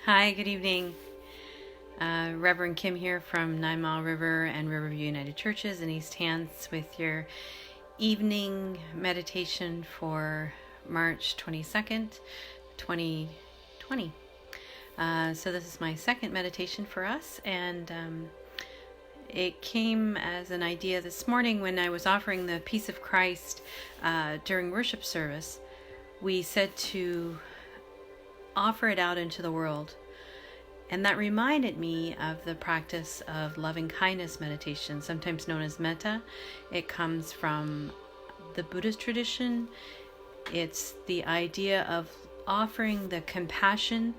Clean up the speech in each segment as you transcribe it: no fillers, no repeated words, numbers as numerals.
Hi, good evening. Reverend Kim here from 9 Mile River and Riverview United Churches in East Hants with your evening meditation for March 22nd, 2020. So this is my second meditation for us, and it came as an idea this morning when I was offering the peace of Christ during worship service. We said to offer it out into the world. And that reminded me of the practice of loving kindness meditation, sometimes known as metta. It comes from the Buddhist tradition. It's the idea of offering the compassion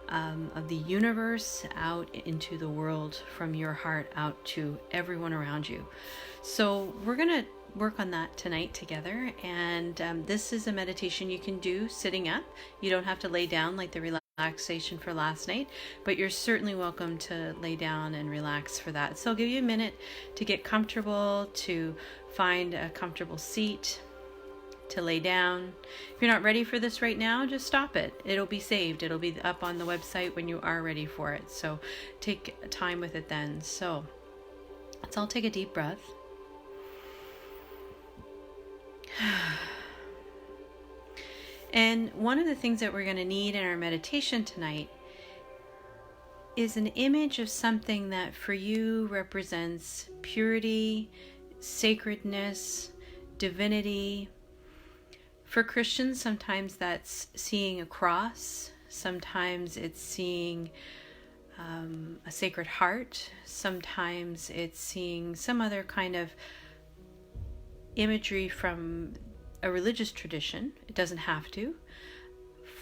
of the universe out into the world from your heart out to everyone around you. So we're going to work on that tonight together. And this is a meditation you can do sitting up. You don't have to lay down like the relaxation for last night, but you're certainly welcome to lay down and relax for that. So I'll give you a minute to get comfortable, to find a comfortable seat, to lay down. If you're not ready for this right now, just stop it. It'll be saved. It'll be up on the website when you are ready for it. So take time with it then. So let's all take a deep breath. And one of the things that we're going to need in our meditation tonight is an image of something that for you represents purity, sacredness, divinity. For Christians, sometimes that's seeing a cross. Sometimes it's seeing a sacred heart. Sometimes it's seeing some other kind of imagery from a religious tradition. It doesn't have to.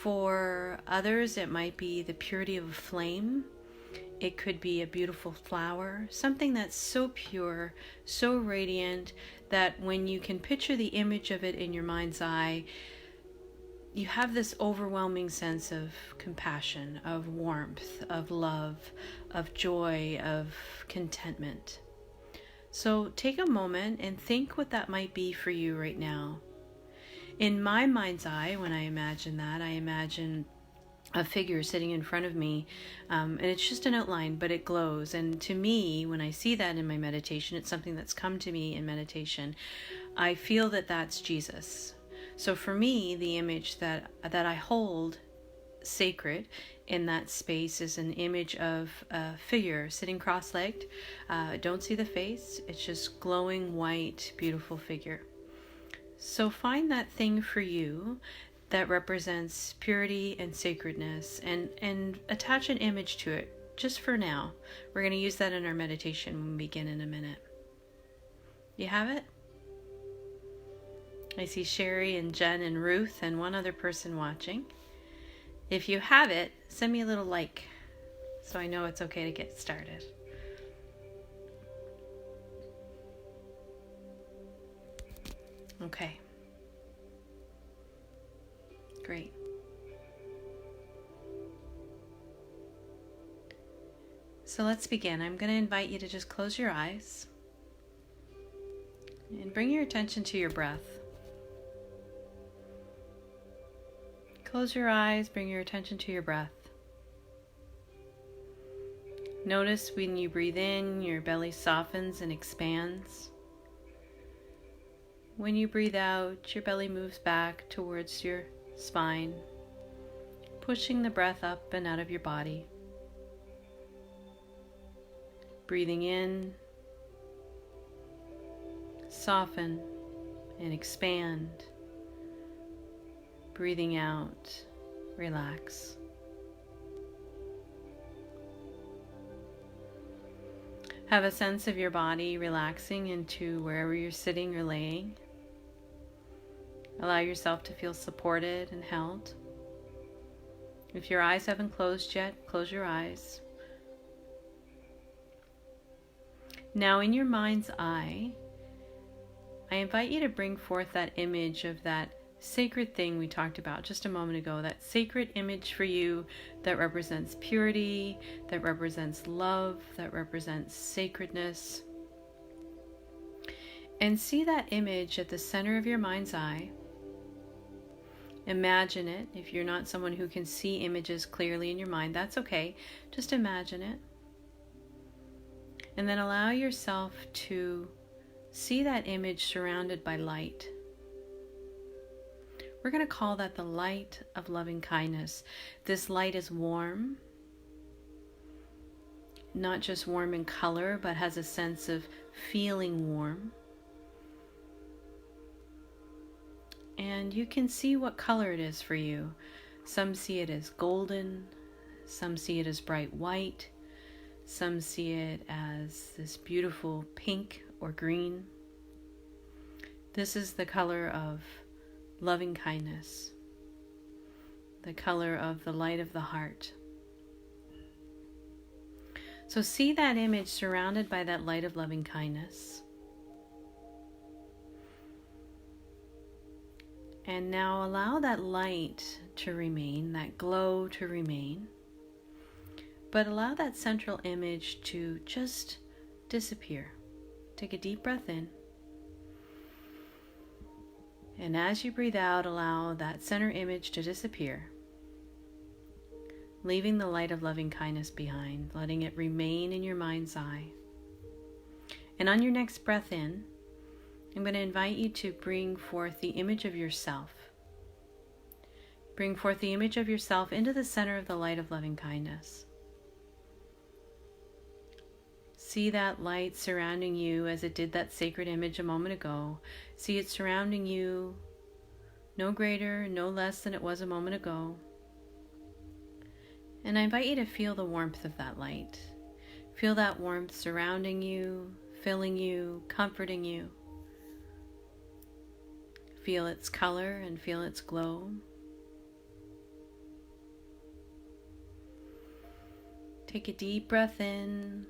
For others, it might be the purity of a flame. It could be a beautiful flower, something that's so pure, so radiant, that when you can picture the image of it in your mind's eye, you have this overwhelming sense of compassion, of warmth, of love, of joy, of contentment. So take a moment and think what that might be for you right now. In my mind's eye, when I imagine that, I imagine a figure sitting in front of me, and it's just an outline, but it glows. And to me, when I see that in my meditation, it's something that's come to me in meditation. I feel that that's Jesus. So for me, the image that I hold sacred in that space is an image of a figure sitting cross-legged. Don't see the face. It's just glowing white, beautiful figure. So find that thing for you that represents purity and sacredness, and attach an image to it just for now. We're going to use that in our meditation when we begin in a minute. You have it? I see Sherry and Jen and Ruth and one other person watching. If you have it, send me a little like so I know it's okay to get started. Okay. Great. So let's begin. I'm going to invite you to just close your eyes and bring your attention to your breath. Close your eyes, bring your attention to your breath. Notice when you breathe in, your belly softens and expands. When you breathe out, your belly moves back towards your spine, pushing the breath up and out of your body. Breathing in, soften and expand. Breathing out, relax. Have a sense of your body relaxing into wherever you're sitting or laying. Allow yourself to feel supported and held. If your eyes haven't closed yet, close your eyes. Now in your mind's eye, I invite you to bring forth that image of that sacred thing we talked about just a moment ago, that sacred image for you that represents purity, that represents love, that represents sacredness. And see that image at the center of your mind's eye. Imagine it. If you're not someone who can see images clearly in your mind, that's okay. Just imagine it. And then allow yourself to see that image surrounded by light. We're going to call that the light of loving kindness. This light is warm, not just warm in color, but has a sense of feeling warm. And you can see what color it is for you. Some see it as golden, some see it as bright white, some see it as this beautiful pink or green. This is the color of loving kindness, the color of the light of the heart. So see that image surrounded by that light of loving kindness. And now allow that light to remain, that glow to remain, but allow that central image to just disappear. Take a deep breath in. And as you breathe out, allow that center image to disappear, leaving the light of loving kindness behind, letting it remain in your mind's eye. And on your next breath in, I'm going to invite you to bring forth the image of yourself. Bring forth the image of yourself into the center of the light of loving kindness. See that light surrounding you as it did that sacred image a moment ago. See it surrounding you, no greater, no less than it was a moment ago. And I invite you to feel the warmth of that light. Feel that warmth surrounding you, filling you, comforting you. Feel its color and feel its glow. Take a deep breath in,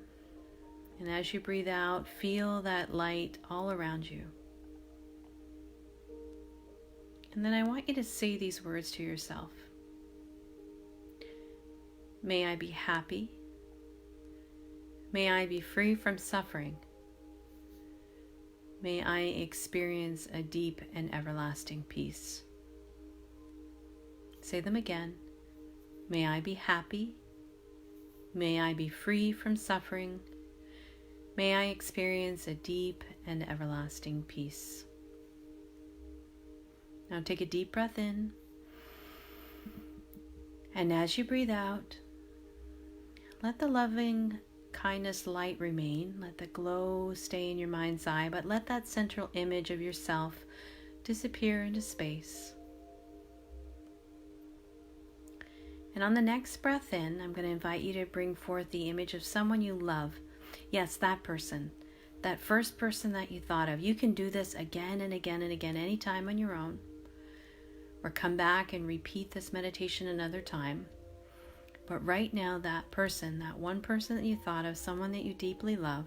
and as you breathe out, feel that light all around you. And then I want you to say these words to yourself. May I be happy. May I be free from suffering. May I experience a deep and everlasting peace. Say them again. May I be happy. May I be free from suffering. May I experience a deep and everlasting peace. Now take a deep breath in. And as you breathe out, let the loving kindness light remain. Let the glow stay in your mind's eye, but let that central image of yourself disappear into space. And on the next breath in, I'm going to invite you to bring forth the image of someone you love. Yes, that person, that first person that you thought of. You can do this again and again and again, anytime on your own. Or come back and repeat this meditation another time. But right now, that person, that one person that you thought of, someone that you deeply love,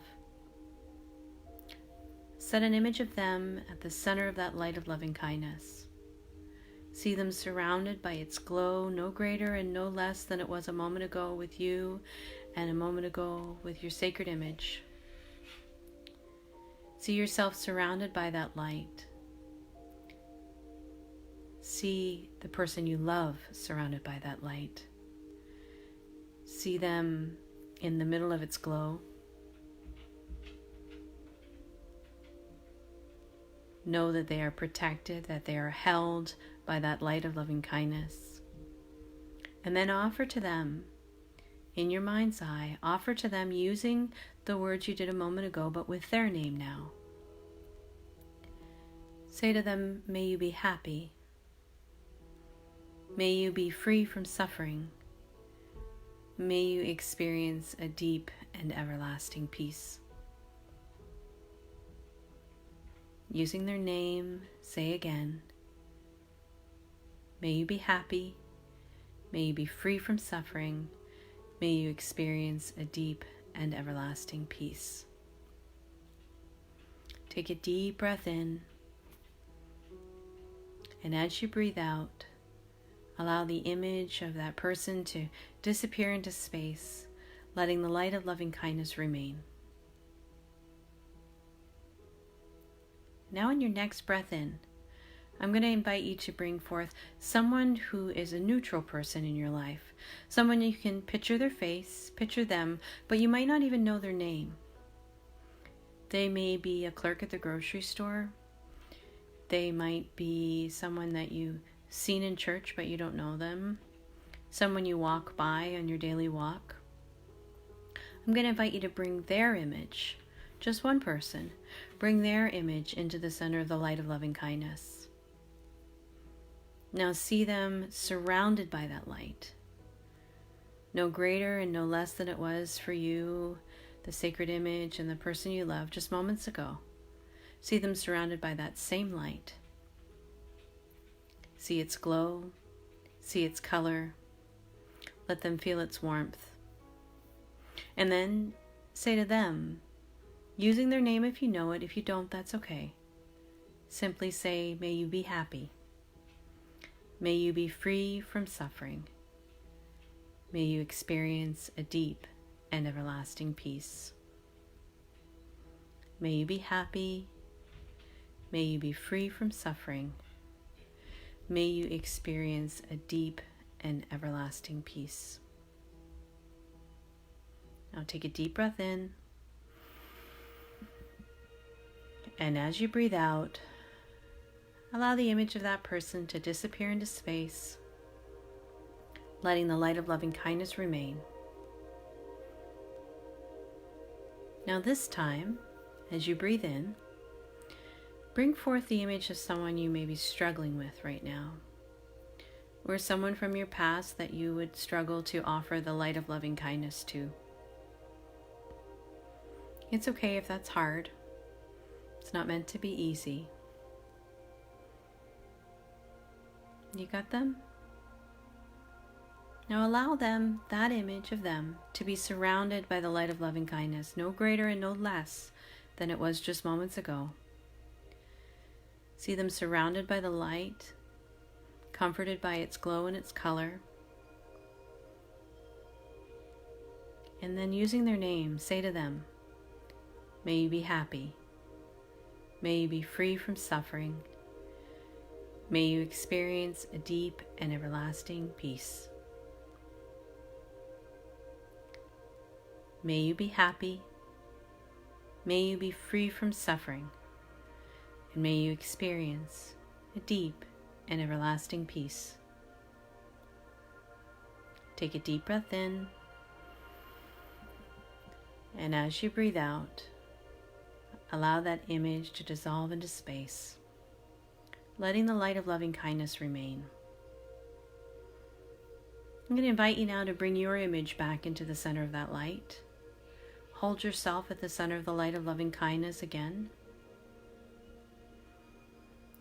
set an image of them at the center of that light of loving kindness. See them surrounded by its glow, no greater and no less than it was a moment ago with you and a moment ago with your sacred image. See yourself surrounded by that light. See the person you love surrounded by that light. See them in the middle of its glow. Know that they are protected, that they are held by that light of loving kindness. And then offer to them, in your mind's eye, offer to them using the words you did a moment ago, but with their name now. Say to them, may you be happy. May you be free from suffering. May you experience a deep and everlasting peace. Using their name, say again, may you be happy. May you be free from suffering. May you experience a deep and everlasting peace. Take a deep breath in, and as you breathe out, allow the image of that person to disappear into space, letting the light of loving kindness remain. Now in your next breath in, I'm going to invite you to bring forth someone who is a neutral person in your life. Someone you can picture their face, picture them, but you might not even know their name. They may be a clerk at the grocery store. They might be someone that you've seen in church, but you don't know them. Someone you walk by on your daily walk. I'm going to invite you to bring their image, just one person, bring their image into the center of the light of loving kindness. Now see them surrounded by that light. No greater and no less than it was for you, the sacred image and the person you love just moments ago. See them surrounded by that same light. See its glow, see its color. Let them feel its warmth. And then say to them, using their name if you know it, if you don't, that's okay. Simply say, may you be happy. May you be free from suffering. May you experience a deep and everlasting peace. May you be happy. May you be free from suffering. May you experience a deep and everlasting peace. Now take a deep breath in. And as you breathe out, allow the image of that person to disappear into space, letting the light of loving kindness remain. Now this time, as you breathe in, bring forth the image of someone you may be struggling with right now, or someone from your past that you would struggle to offer the light of loving kindness to. It's okay if that's hard. It's not meant to be easy. You got them? Now allow them, that image of them, to be surrounded by the light of loving kindness, no greater and no less than it was just moments ago. See them surrounded by the light, comforted by its glow and its color. And then using their name, say to them, may you be happy. May you be free from suffering. May you experience a deep and everlasting peace. May you be happy. May you be free from suffering. And may you experience a deep and everlasting peace. Take a deep breath in. And as you breathe out, allow that image to dissolve into space, letting the light of loving kindness remain. I'm going to invite you now to bring your image back into the center of that light. Hold yourself at the center of the light of loving kindness again.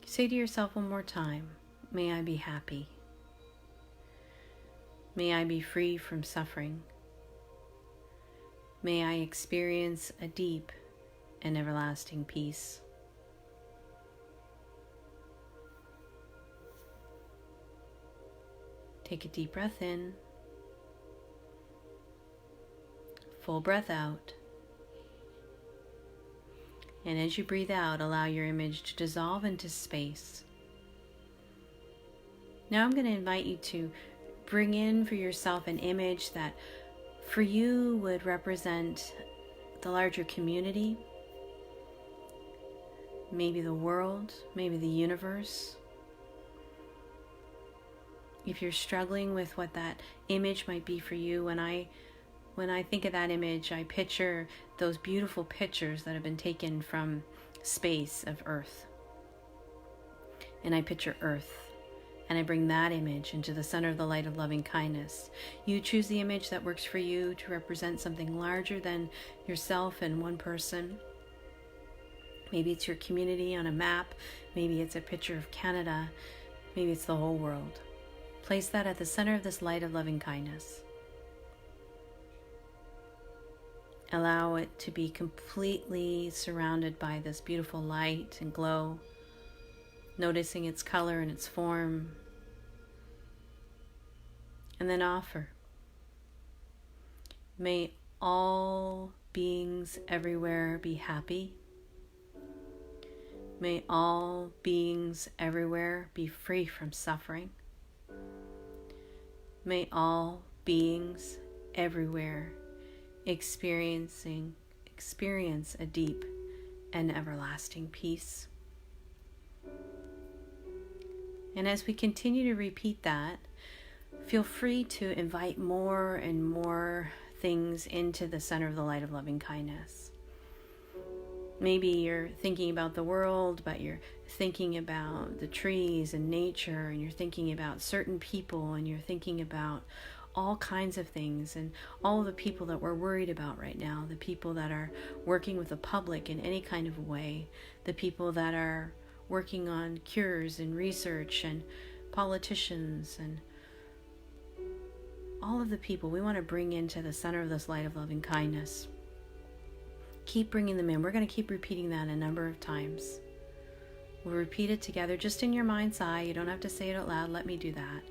Say to yourself one more time, may I be happy. May I be free from suffering. May I experience a deep and everlasting peace. Take a deep breath in, full breath out, and as you breathe out, allow your image to dissolve into space. Now I'm going to invite you to bring in for yourself an image that for you would represent the larger community, maybe the world, maybe the universe. If you're struggling with what that image might be for you, when I think of that image, I picture those beautiful pictures that have been taken from space of Earth. And I picture Earth, and I bring that image into the center of the light of loving kindness. You choose the image that works for you to represent something larger than yourself and one person. Maybe it's your community on a map. Maybe it's a picture of Canada. Maybe it's the whole world. Place that at the center of this light of loving kindness. Allow it to be completely surrounded by this beautiful light and glow, noticing its color and its form. And then offer. May all beings everywhere be happy. May all beings everywhere be free from suffering. May all beings everywhere experience a deep and everlasting peace. And as we continue to repeat that, feel free to invite more and more things into the center of the light of loving kindness. Maybe you're thinking about the world, but you're thinking about the trees and nature, and you're thinking about certain people, and you're thinking about all kinds of things, and all the people that we're worried about right now, the people that are working with the public in any kind of way, the people that are working on cures and research, and politicians, and all of the people we want to bring into the center of this light of loving kindness. Keep bringing them in. We're going to keep repeating that a number of times. We'll repeat it together just in your mind's eye. You don't have to say it out loud. Let me do that.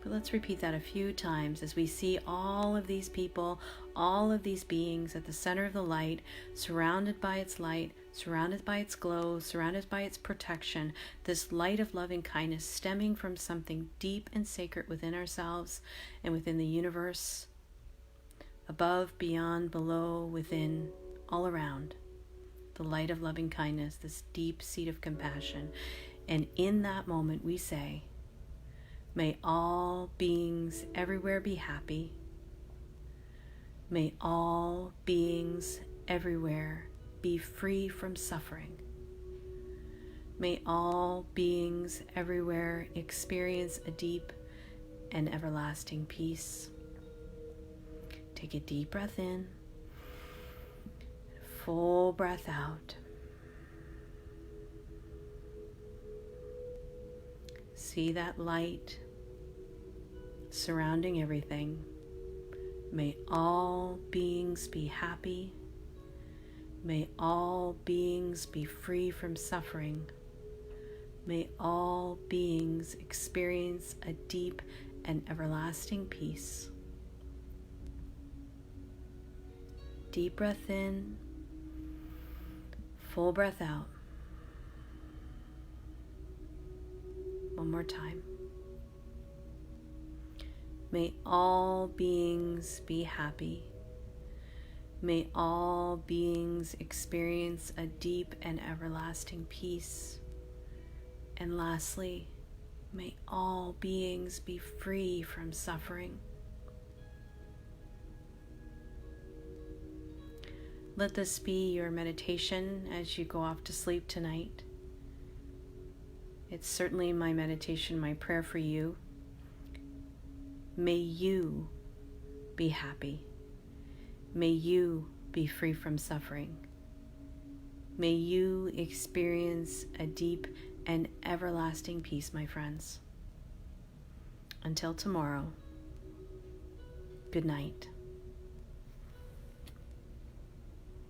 But let's repeat that a few times as we see all of these people, all of these beings at the center of the light, surrounded by its light, surrounded by its glow, surrounded by its protection, this light of loving kindness stemming from something deep and sacred within ourselves and within the universe, above, beyond, below, within, all around. The light of loving kindness, this deep seat of compassion. And in that moment we say, may all beings everywhere be happy. May all beings everywhere be free from suffering. May all beings everywhere experience a deep and everlasting peace. Take a deep breath in, full breath out. See that light surrounding everything. May all beings be happy. May all beings be free from suffering. May all beings experience a deep and everlasting peace. Deep breath in, full breath out. One more time. May all beings be happy. May all beings experience a deep and everlasting peace. And lastly, may all beings be free from suffering. Let this be your meditation as you go off to sleep tonight. It's certainly my meditation, my prayer for you. May you be happy. May you be free from suffering. May you experience a deep and everlasting peace, my friends. Until tomorrow, good night.